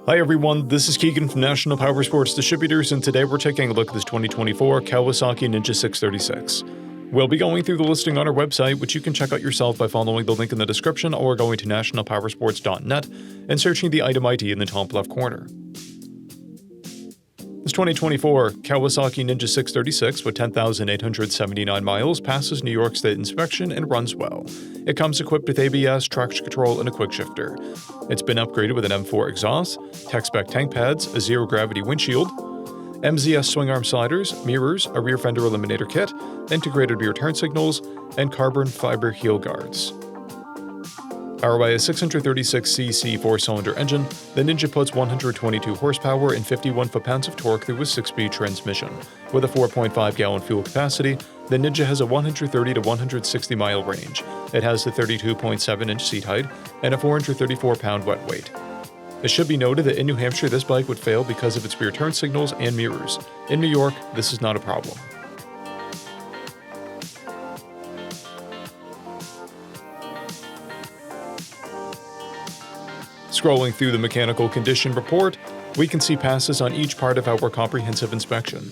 Hi everyone, this is Keegan from National Powersports Distributors, and today we're taking a look at this 2024 Kawasaki ZX636. We'll be going through the listing on our website, which you can check out yourself by following the link in the description or going to nationalpowersports.net and searching the item ID in the top left corner. This 2024 Kawasaki ZX636 with 10,879 miles passes New York State inspection and runs well. It comes equipped with ABS, traction control, and a quick shifter. It's been upgraded with an M4 exhaust, tech-spec tank pads, a zero-gravity windshield, MZS swing arm sliders, mirrors, a rear fender eliminator kit, integrated rear turn signals, and carbon fiber heel guards. Powered by a 636cc 4-cylinder engine, the Ninja puts 122 horsepower and 51 foot-pounds of torque through a 6-speed transmission. With a 4.5-gallon fuel capacity, the Ninja has a 130 to 160-mile range. It has a 32.7-inch seat height and a 434-pound wet weight. It should be noted that in New Hampshire, this bike would fail because of its rear turn signals and mirrors. In New York, this is not a problem. Scrolling through the mechanical condition report, we can see passes on each part of our comprehensive inspection.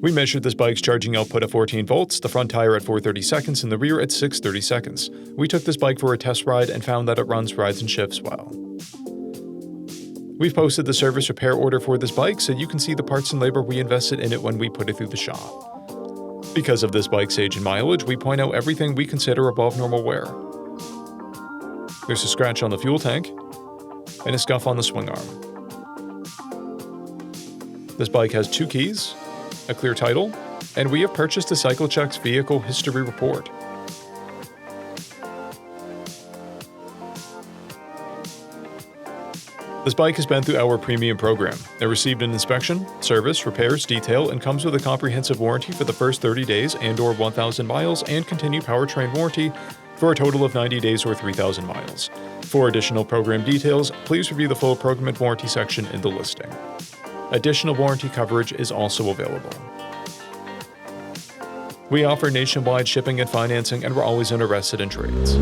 We measured this bike's charging output at 14 volts, the front tire at 430 seconds, and the rear at 630 seconds. We took this bike for a test ride and found that it runs, rides, and shifts well. We've posted the service repair order for this bike so you can see the parts and labor we invested in it when we put it through the shop. Because of this bike's age and mileage, we point out everything we consider above normal wear. There's a scratch on the fuel tank and a scuff on the swing arm. This bike has 2 keys, a clear title, and we have purchased a CycleCheck's vehicle history report. This bike has been through our premium program. It received an inspection, service, repairs, detail, and comes with a comprehensive warranty for the first 30 days and/or 1,000 miles and continued powertrain warranty for a total of 90 days or 3,000 miles. For additional program details, please review the full program and warranty section in the listing. Additional warranty coverage is also available. We offer nationwide shipping and financing, and we're always interested in trades.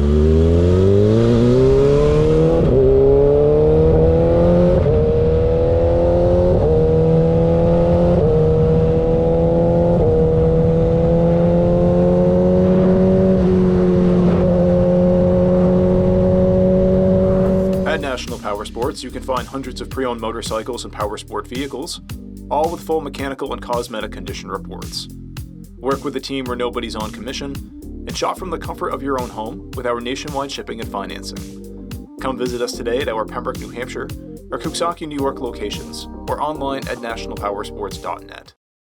At National Powersports, you can find hundreds of pre-owned motorcycles and powersport vehicles, all with full mechanical and cosmetic condition reports. Work with a team where nobody's on commission, and shop from the comfort of your own home with our nationwide shipping and financing. Come visit us today at our Pembroke, New Hampshire, or KAWASAKI, New York locations, or online at nationalpowersports.net.